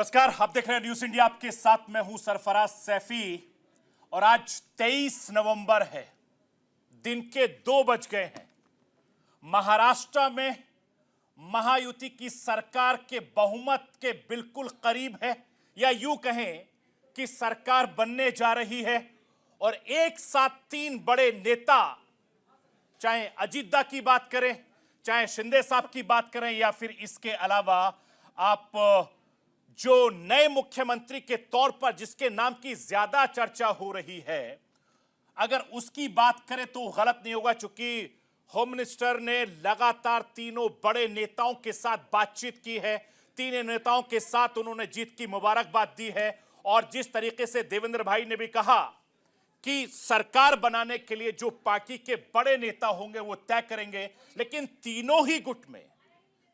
नमस्कार, आप देख रहे हैं न्यूज इंडिया। आपके साथ मैं हूं सरफराज सैफी और आज 23 नवंबर है। दिन के 2 बज गए हैं। महाराष्ट्र में महायुति की सरकार के बहुमत के बिल्कुल करीब है, या यूं कहें कि सरकार बनने जा रही है। और एक साथ 3 बड़े नेता, चाहे अजीतदा की बात करें, चाहे शिंदे साहब की बात करें, या फिर इसके अलावा आप जो नए मुख्यमंत्री के तौर पर जिसके नाम की ज्यादा चर्चा हो रही है, अगर उसकी बात करें तो गलत नहीं होगा, क्योंकि होम मिनिस्टर ने लगातार तीनों बड़े नेताओं के साथ बातचीत की है। तीनों नेताओं के साथ उन्होंने जीत की मुबारकबाद दी है। और जिस तरीके से देवेंद्र भाई ने भी कहा कि सरकार बनाने के लिए जो पार्टी के बड़े नेता होंगे वो तय करेंगे, लेकिन तीनों ही गुट में,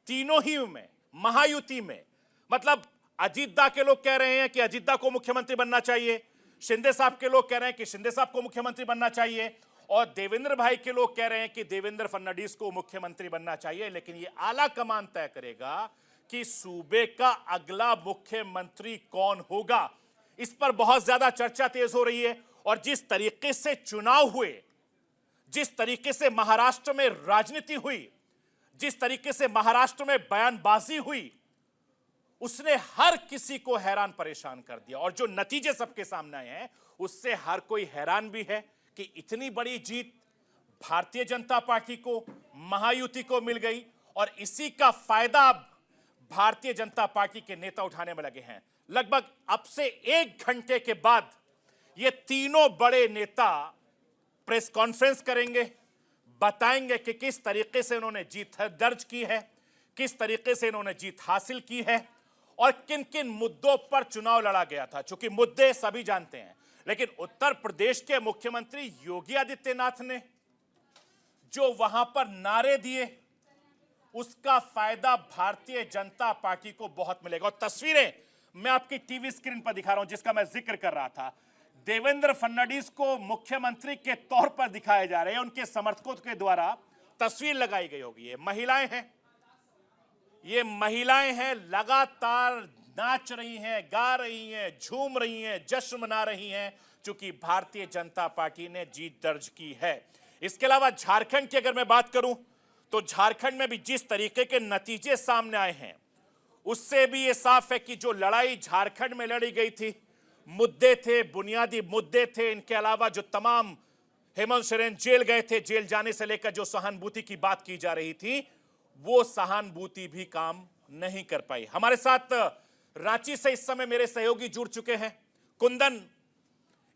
तीनों ही में, महायुति में, मतलब अजीतदा के लोग कह रहे हैं कि अजीतदा को मुख्यमंत्री बनना चाहिए, शिंदे साहब के लोग कह रहे हैं कि शिंदे साहब को मुख्यमंत्री बनना चाहिए, और देवेंद्र भाई के लोग कह रहे हैं कि देवेंद्र फडणवीस को मुख्यमंत्री बनना चाहिए। लेकिन ये आला कमान तय करेगा कि सूबे का अगला मुख्यमंत्री कौन होगा। इस पर बहुत ज्यादा चर्चा तेज हो रही है। और जिस तरीके से चुनाव हुए, जिस तरीके से महाराष्ट्र में राजनीति हुई, जिस तरीके से महाराष्ट्र में बयानबाजी हुई, उसने हर किसी को हैरान परेशान कर दिया। और जो नतीजे सबके सामने आए हैं उससे हर कोई हैरान भी है कि इतनी बड़ी जीत भारतीय जनता पार्टी को, महायुति को मिल गई। और इसी का फायदा अब भारतीय जनता पार्टी के नेता उठाने में लगे हैं। लगभग अब से 1 घंटे के बाद ये तीनों बड़े नेता प्रेस कॉन्फ्रेंस करेंगे, बताएंगे कि किस तरीके से उन्होंने जीत दर्ज की है, किस तरीके से इन्होंने जीत हासिल की है, और किन किन मुद्दों पर चुनाव लड़ा गया था। क्योंकि मुद्दे सभी जानते हैं, लेकिन उत्तर प्रदेश के मुख्यमंत्री योगी आदित्यनाथ ने जो वहां पर नारे दिए, उसका फायदा भारतीय जनता पार्टी को बहुत मिलेगा। और तस्वीरें मैं आपकी टीवी स्क्रीन पर दिखा रहा हूं, जिसका मैं जिक्र कर रहा था। देवेंद्र फडणवीस को मुख्यमंत्री के तौर पर दिखाए जा रहे हैं, उनके समर्थकों के द्वारा तस्वीर लगाई गई होगी। ये महिलाएं हैं, ये महिलाएं हैं, लगातार नाच रही हैं, गा रही हैं, झूम रही हैं, जश्न मना रही हैं, क्योंकि भारतीय जनता पार्टी ने जीत दर्ज की है। इसके अलावा झारखंड की अगर मैं बात करूं तो झारखंड में भी जिस तरीके के नतीजे सामने आए हैं, उससे भी यह साफ है कि जो लड़ाई झारखंड में लड़ी गई थी, मुद्दे थे, बुनियादी मुद्दे थे। इनके अलावा जो तमाम हेमंत सोरेन जेल गए थे, जेल जाने से लेकर जो सहानुभूति की बात की जा रही थी, वो सहानुभूति भी काम नहीं कर पाई। हमारे साथ रांची से इस समय मेरे सहयोगी जुड़ चुके हैं। कुंदन,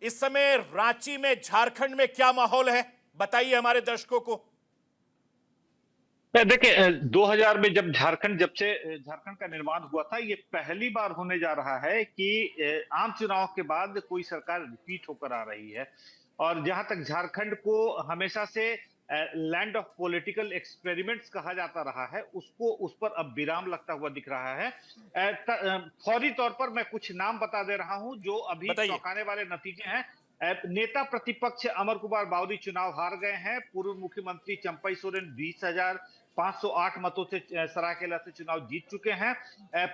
इस समय रांची में, झारखंड में क्या माहौल है, बताइए हमारे दर्शकों को। देखिए, 2000 में जब झारखंड का निर्माण हुआ था, ये पहली बार होने जा रहा है कि आम चुनाव के बाद कोई सरकार रिपीट होकर आ रही है। और जहां तक झारखंड को हमेशा से लैंड ऑफ पॉलिटिकल एक्सपेरिमेंट्स कहा जाता रहा है, उस पर अब विराम लगता हुआ दिख रहा है। फौरी तौर पर मैं कुछ नाम बता दे रहा हूं जो अभी चौंकाने वाले नतीजे हैं। नेता प्रतिपक्ष अमर कुमार बावरी चुनाव हार गए हैं। पूर्व मुख्यमंत्री चंपई सोरेन 20,508 मतों से सरायकेला से चुनाव जीत चुके हैं।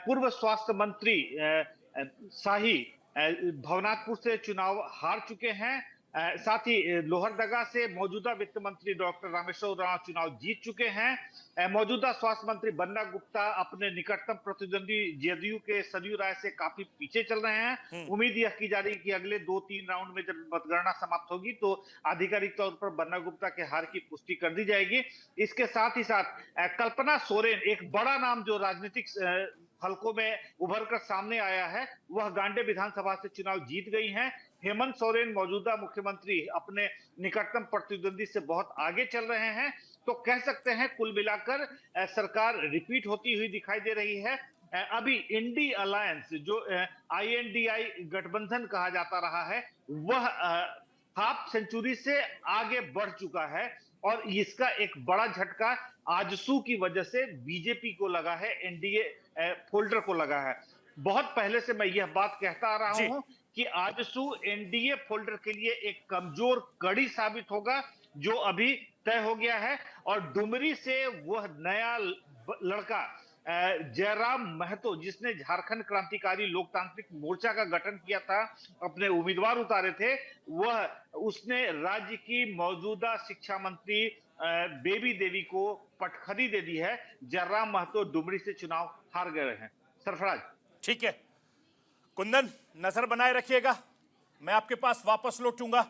पूर्व स्वास्थ्य मंत्री शाही भवनाथपुर से चुनाव हार चुके हैं। साथ ही लोहरदगा से मौजूदा वित्त मंत्री डॉक्टर रामेश्वर उरांव चुनाव जीत चुके हैं। मौजूदा स्वास्थ्य मंत्री बन्ना गुप्ता अपने निकटतम प्रतिद्वंदी जदयू के सरयू राय से काफी पीछे चल रहे हैं। उम्मीद यह की जा रही है कि अगले 2-3 राउंड में जब मतगणना समाप्त होगी तो आधिकारिक तौर पर बन्ना गुप्ता के हार की पुष्टि कर दी जाएगी। इसके साथ ही साथ कल्पना सोरेन, एक बड़ा नाम जो राजनीतिक हलकों में उभर कर सामने आया है, वह गांडे विधानसभा से चुनाव जीत गई हैं। हेमंत सोरेन मौजूदा मुख्यमंत्री अपने निकटतम प्रतिद्वंदी से बहुत आगे चल रहे हैं। तो कह सकते हैं कुल मिलाकर सरकार रिपीट होती हुई दिखाई दे रही है। अभी इंडी अलायंस, जो INDI गठबंधन कहा जाता रहा है, वह हाफ सेंचुरी से आगे बढ़ चुका है। और इसका एक बड़ा झटका आजसू की वजह से बीजेपी को लगा है, NDA फोल्डर को लगा है। बहुत पहले से मैं यह बात कहता आ रहा हूं कि आजसू NDA फोल्डर के लिए एक कमजोर कड़ी साबित होगा, जो अभी तय हो गया है। और डुमरी से वह नया लड़का जयराम महतो, जिसने झारखंड क्रांतिकारी लोकतांत्रिक मोर्चा का गठन किया था, अपने उम्मीदवार उतारे थे, उसने राज्य की मौजूदा शिक्षा मंत्री बेबी देवी को पटखनी दे दी है। जयराम महतो डुमरी से चुनाव हार गए हैं। सरफराज। ठीक है कुंदन, नजर बनाए रखिएगा, मैं आपके पास वापस लौटूंगा।